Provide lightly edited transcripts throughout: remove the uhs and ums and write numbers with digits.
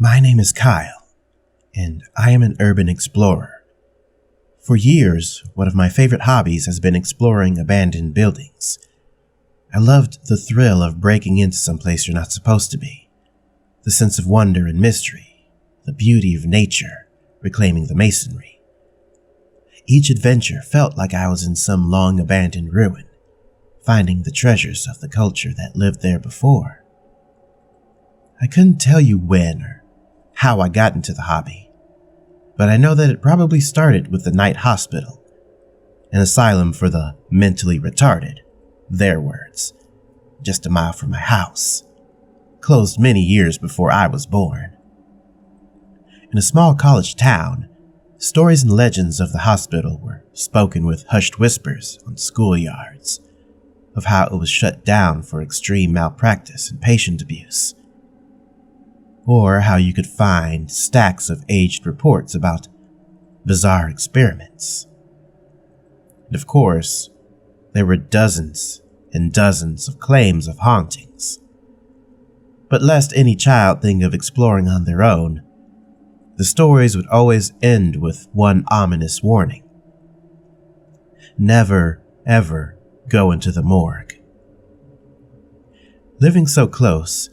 My name is Kyle, and I am an urban explorer. For years, one of my favorite hobbies has been exploring abandoned buildings. I loved the thrill of breaking into some place you're not supposed to be, the sense of wonder and mystery, the beauty of nature reclaiming the masonry. Each adventure felt like I was in some long-abandoned ruin, finding the treasures of the culture that lived there before. I couldn't tell you when or how I got into the hobby, but I know that it probably started with the Night Hospital, an asylum for the mentally retarded, their words, just a mile from my house, closed many years before I was born. In a small college town, stories and legends of the hospital were spoken with hushed whispers on schoolyards, of how it was shut down for extreme malpractice and patient abuse, or how you could find stacks of aged reports about bizarre experiments. And of course, there were dozens and dozens of claims of hauntings. But lest any child think of exploring on their own, the stories would always end with one ominous warning. Never, ever go into the morgue. Living so close,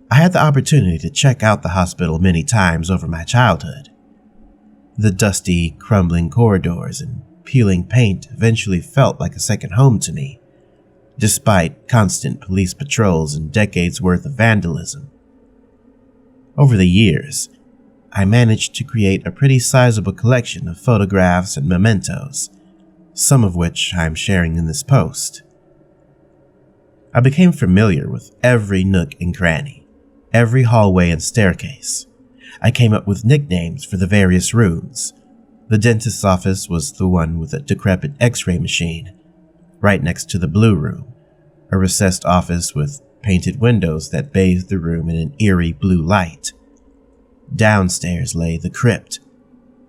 I had the opportunity to check out the hospital many times over my childhood. The dusty, crumbling corridors and peeling paint eventually felt like a second home to me, despite constant police patrols and decades worth of vandalism. Over the years, I managed to create a pretty sizable collection of photographs and mementos, some of which I'm sharing in this post. I became familiar with every nook and cranny, every hallway and staircase. I came up with nicknames for the various rooms. The dentist's office was the one with a decrepit x-ray machine, right next to the blue room, a recessed office with painted windows that bathed the room in an eerie blue light. Downstairs lay the crypt,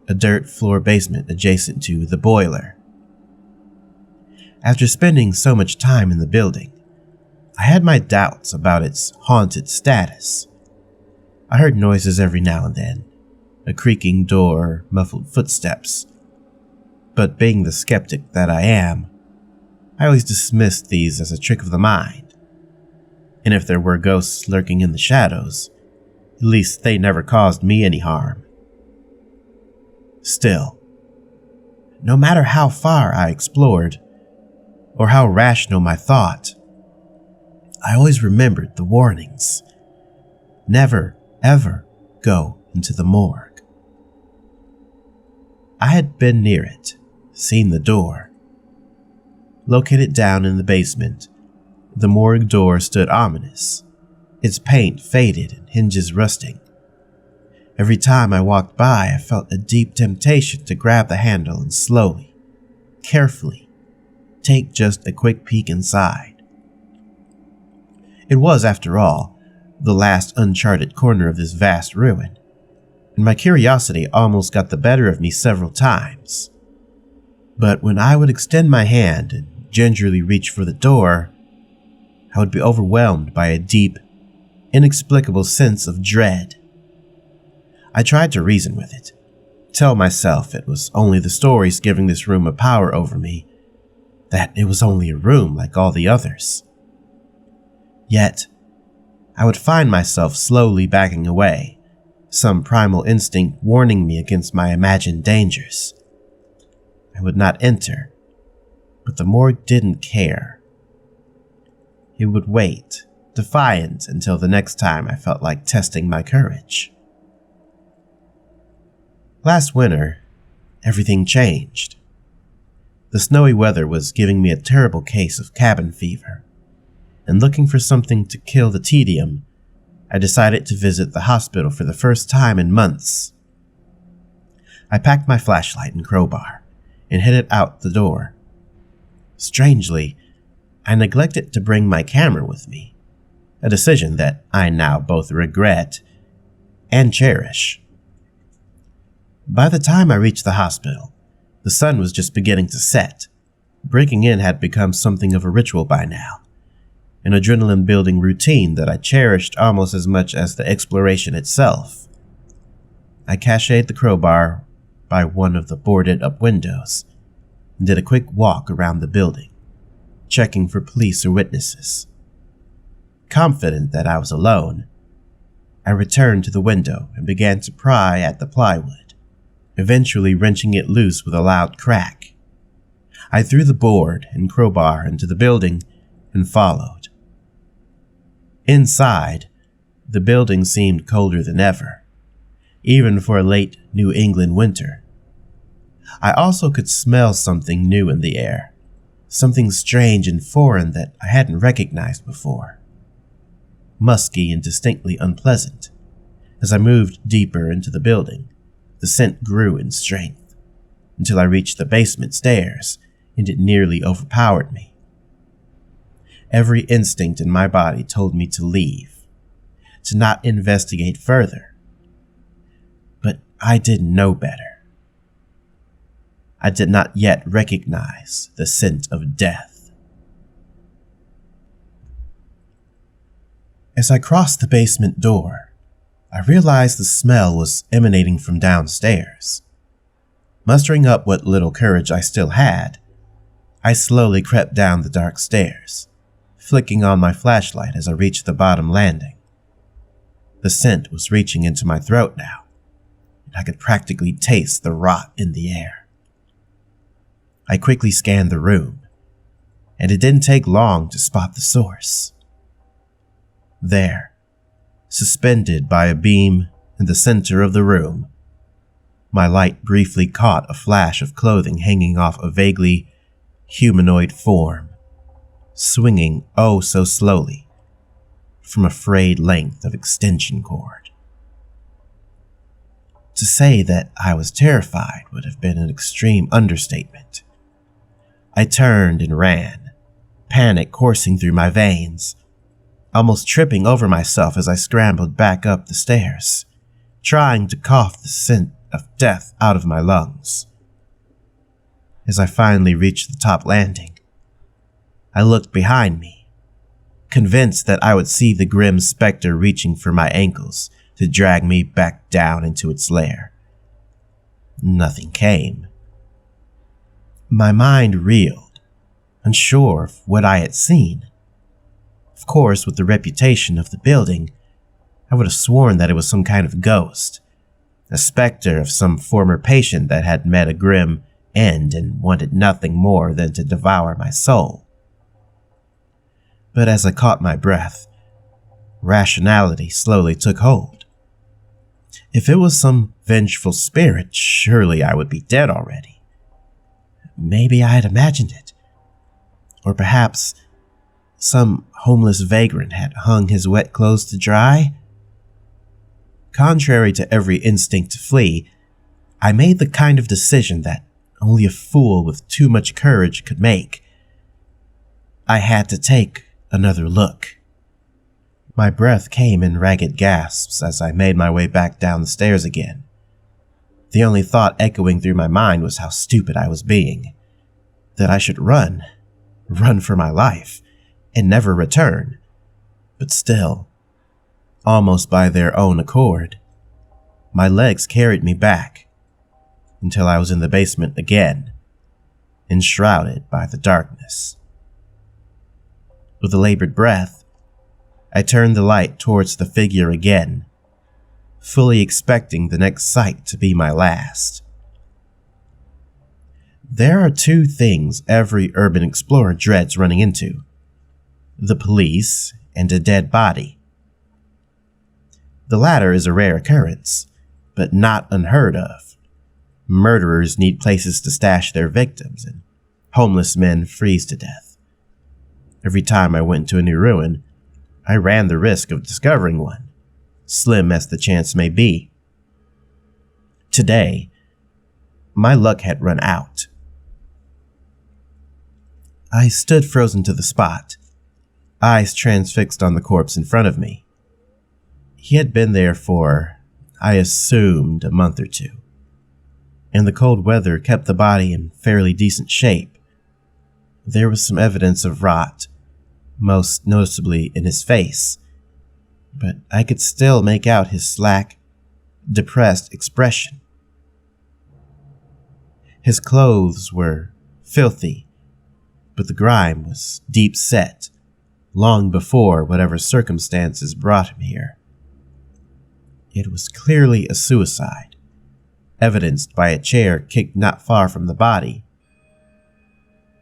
a dirt floor basement adjacent to the boiler. After spending so much time in the building, I had my doubts about its haunted status. I heard noises every now and then, a creaking door, muffled footsteps. But being the skeptic that I am, I always dismissed these as a trick of the mind. And if there were ghosts lurking in the shadows, at least they never caused me any harm. Still, no matter how far I explored, or how rational my thought, I always remembered the warnings. Never, ever go into the morgue. I had been near it, seen the door. Located down in the basement, the morgue door stood ominous, its paint faded and hinges rusting. Every time I walked by, I felt a deep temptation to grab the handle and slowly, carefully, take just a quick peek inside. It was, after all, the last uncharted corner of this vast ruin, and my curiosity almost got the better of me several times. But when I would extend my hand and gingerly reach for the door, I would be overwhelmed by a deep, inexplicable sense of dread. I tried to reason with it, tell myself it was only the stories giving this room a power over me, that it was only a room like all the others. Yet, I would find myself slowly backing away, some primal instinct warning me against my imagined dangers. I would not enter, but the morgue didn't care. It would wait, defiant, until the next time I felt like testing my courage. Last winter, everything changed. The snowy weather was giving me a terrible case of cabin fever, and looking for something to kill the tedium, I decided to visit the hospital for the first time in months. I packed my flashlight and crowbar and headed out the door. Strangely, I neglected to bring my camera with me, a decision that I now both regret and cherish. By the time I reached the hospital, the sun was just beginning to set. Breaking in had become something of a ritual by now, an adrenaline-building routine that I cherished almost as much as the exploration itself. I cached the crowbar by one of the boarded-up windows and did a quick walk around the building, checking for police or witnesses. Confident that I was alone, I returned to the window and began to pry at the plywood, eventually wrenching it loose with a loud crack. I threw the board and crowbar into the building and followed. Inside, the building seemed colder than ever, even for a late New England winter. I also could smell something new in the air, something strange and foreign that I hadn't recognized before. Musky and distinctly unpleasant. As I moved deeper into the building, the scent grew in strength, until I reached the basement stairs, and it nearly overpowered me. Every instinct in my body told me to leave, to not investigate further. But I didn't know better. I did not yet recognize the scent of death. As I crossed the basement door, I realized the smell was emanating from downstairs. Mustering up what little courage I still had, I slowly crept down the dark stairs, flicking on my flashlight as I reached the bottom landing. The scent was reaching into my throat now, and I could practically taste the rot in the air. I quickly scanned the room, and it didn't take long to spot the source. There, suspended by a beam in the center of the room, my light briefly caught a flash of clothing hanging off a vaguely humanoid form, swinging oh so slowly from a frayed length of extension cord. To say that I was terrified would have been an extreme understatement. I turned and ran, panic coursing through my veins, almost tripping over myself as I scrambled back up the stairs, trying to cough the scent of death out of my lungs. As I finally reached the top landing, I looked behind me, convinced that I would see the grim specter reaching for my ankles to drag me back down into its lair. Nothing came. My mind reeled, unsure of what I had seen. Of course, with the reputation of the building, I would have sworn that it was some kind of ghost, a specter of some former patient that had met a grim end and wanted nothing more than to devour my soul. But as I caught my breath, rationality slowly took hold. If it was some vengeful spirit, surely I would be dead already. Maybe I had imagined it. Or perhaps some homeless vagrant had hung his wet clothes to dry. Contrary to every instinct to flee, I made the kind of decision that only a fool with too much courage could make. I had to take another look. My breath came in ragged gasps as I made my way back down the stairs again. The only thought echoing through my mind was how stupid I was being. That I should run for my life, and never return. But still, almost by their own accord, my legs carried me back until I was in the basement again, enshrouded by the darkness. With a labored breath, I turned the light towards the figure again, fully expecting the next sight to be my last. There are two things every urban explorer dreads running into: the police and a dead body. The latter is a rare occurrence, but not unheard of. Murderers need places to stash their victims, and homeless men freeze to death. Every time I went to a new ruin, I ran the risk of discovering one, slim as the chance may be. Today, my luck had run out. I stood frozen to the spot, eyes transfixed on the corpse in front of me. He had been there for, I assumed, a month or two, and the cold weather kept the body in fairly decent shape. There was some evidence of rot, most noticeably in his face, but I could still make out his slack, depressed expression. His clothes were filthy, but the grime was deep set, long before whatever circumstances brought him here. It was clearly a suicide, evidenced by a chair kicked not far from the body.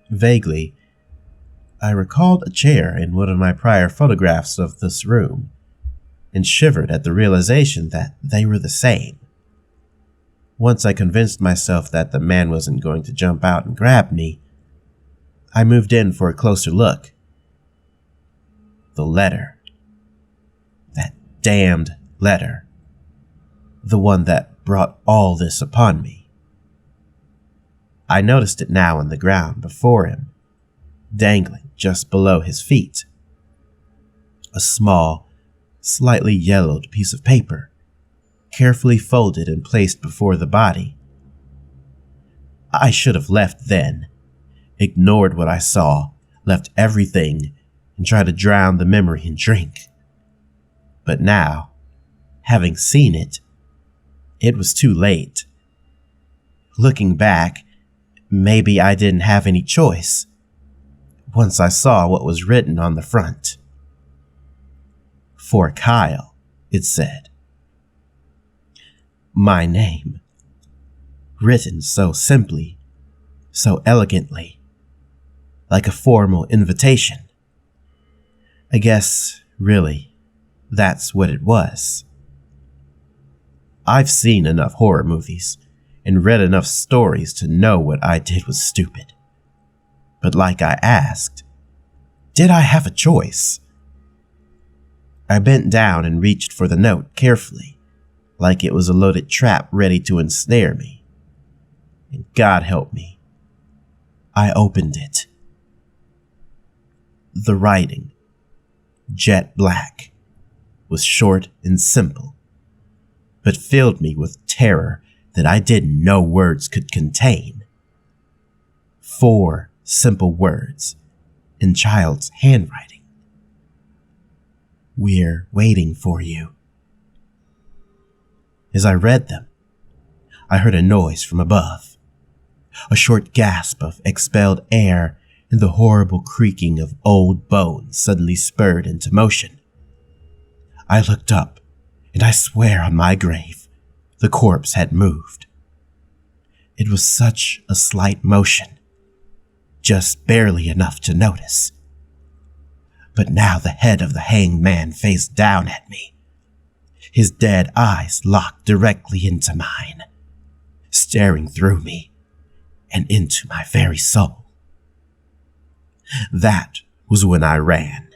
Vaguely, I recalled a chair in one of my prior photographs of this room, and shivered at the realization that they were the same. Once I convinced myself that the man wasn't going to jump out and grab me, I moved in for a closer look. The letter. That damned letter. The one that brought all this upon me. I noticed it now on the ground before him, dangling just below his feet. A small, slightly yellowed piece of paper, carefully folded and placed before the body. I should have left then, ignored what I saw, left everything, and tried to drown the memory in drink. But now, having seen it, it was too late. Looking back, maybe I didn't have any choice, once I saw what was written on the front. For Kyle, it said. My name, written so simply, so elegantly, like a formal invitation. I guess, really, that's what it was. I've seen enough horror movies and read enough stories to know what I did was stupid. But like I asked, did I have a choice? I bent down and reached for the note carefully, like it was a loaded trap ready to ensnare me. And God help me, I opened it. The writing, jet black, was short and simple, but filled me with terror that I didn't know words could contain. 4 simple words in child's handwriting. We're waiting for you. As I read them, I heard a noise from above, a short gasp of expelled air, and the horrible creaking of old bones suddenly spurred into motion. I looked up, and I swear on my grave, the corpse had moved. It was such a slight motion, just barely enough to notice. But now the head of the hanged man faced down at me, his dead eyes locked directly into mine, staring through me and into my very soul. That was when I ran.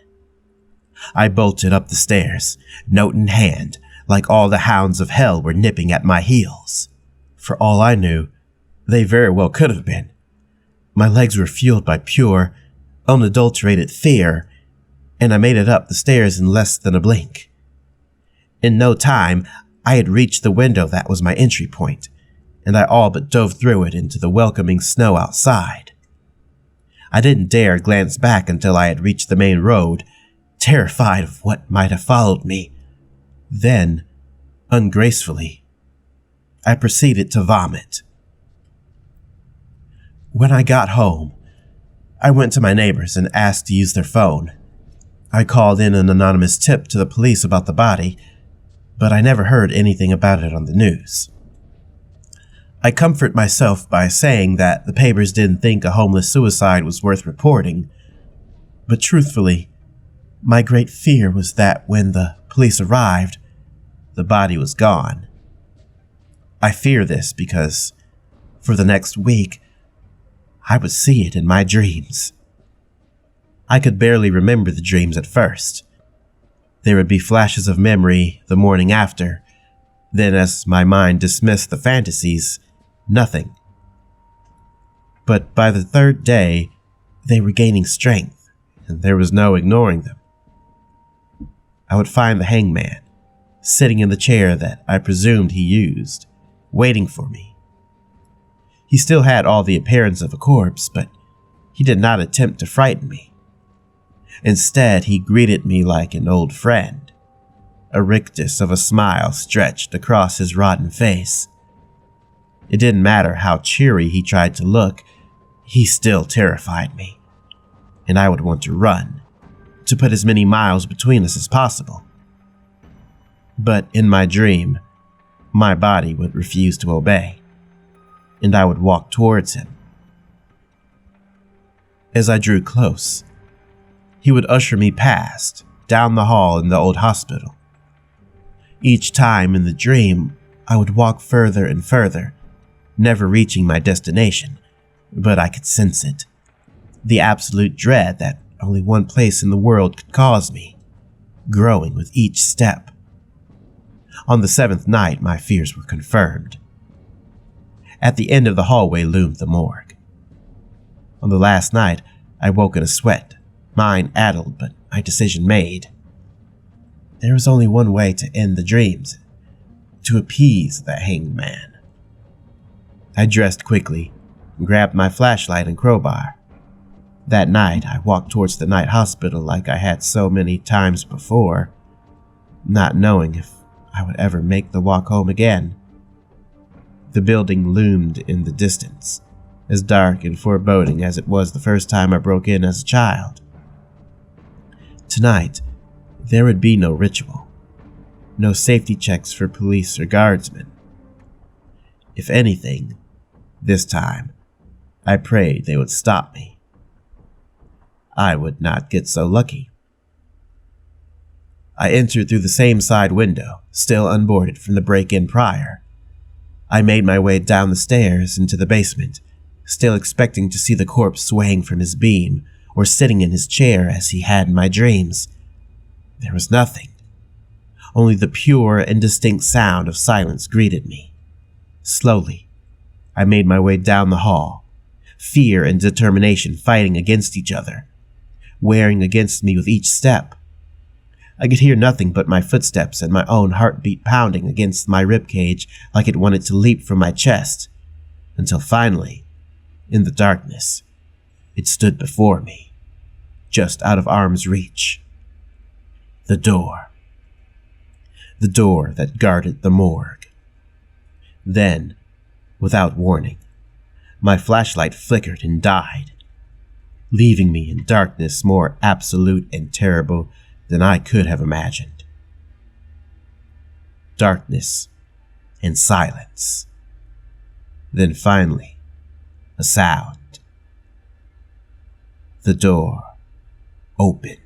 I bolted up the stairs, note in hand, like all the hounds of hell were nipping at my heels. For all I knew, they very well could have been. My legs were fueled by pure, unadulterated fear, and I made it up the stairs in less than a blink. In no time, I had reached the window that was my entry point, and I all but dove through it into the welcoming snow outside. I didn't dare glance back until I had reached the main road, terrified of what might have followed me. Then, ungracefully, I proceeded to vomit. When I got home, I went to my neighbors and asked to use their phone. I called in an anonymous tip to the police about the body, but I never heard anything about it on the news. I comfort myself by saying that the papers didn't think a homeless suicide was worth reporting, but truthfully, my great fear was that when the police arrived, the body was gone. I fear this because, for the next week, I would see it in my dreams. I could barely remember the dreams at first. There would be flashes of memory the morning after. Then as my mind dismissed the fantasies, nothing. But by the 3rd day, they were gaining strength, and there was no ignoring them. I would find the hangman, sitting in the chair that I presumed he used, waiting for me. He still had all the appearance of a corpse, but he did not attempt to frighten me. Instead, he greeted me like an old friend. A rictus of a smile stretched across his rotten face. It didn't matter how cheery he tried to look, he still terrified me, and I would want to run, to put as many miles between us as possible. But in my dream, my body would refuse to obey, and I would walk towards him. As I drew close, he would usher me past, down the hall in the old hospital. Each time in the dream, I would walk further and further, never reaching my destination, but I could sense it. The absolute dread that only one place in the world could cause me, growing with each step. On the 7th night, my fears were confirmed. At the end of the hallway loomed the morgue. On the last night, I woke in a sweat, mind addled, but my decision made. There was only one way to end the dreams, to appease the hanged man. I dressed quickly and grabbed my flashlight and crowbar. That night, I walked towards the night hospital like I had so many times before, not knowing if I would ever make the walk home again. The building loomed in the distance, as dark and foreboding as it was the first time I broke in as a child. Tonight, there would be no ritual, no safety checks for police or guardsmen. If anything, this time, I prayed they would stop me. I would not get so lucky. I entered through the same side window, still unboarded from the break-in prior. I made my way down the stairs into the basement, still expecting to see the corpse swaying from his beam or sitting in his chair as he had in my dreams. There was nothing. Only the pure and distinct sound of silence greeted me. Slowly, I made my way down the hall, fear and determination fighting against each other, wearing against me with each step. I could hear nothing but my footsteps and my own heartbeat pounding against my ribcage like it wanted to leap from my chest, until finally, in the darkness, it stood before me, just out of arm's reach. The door. The door that guarded the morgue. Then, without warning, my flashlight flickered and died, leaving me in darkness more absolute and terrible than I could have imagined. Darkness and silence. Then finally, a sound. The door opened.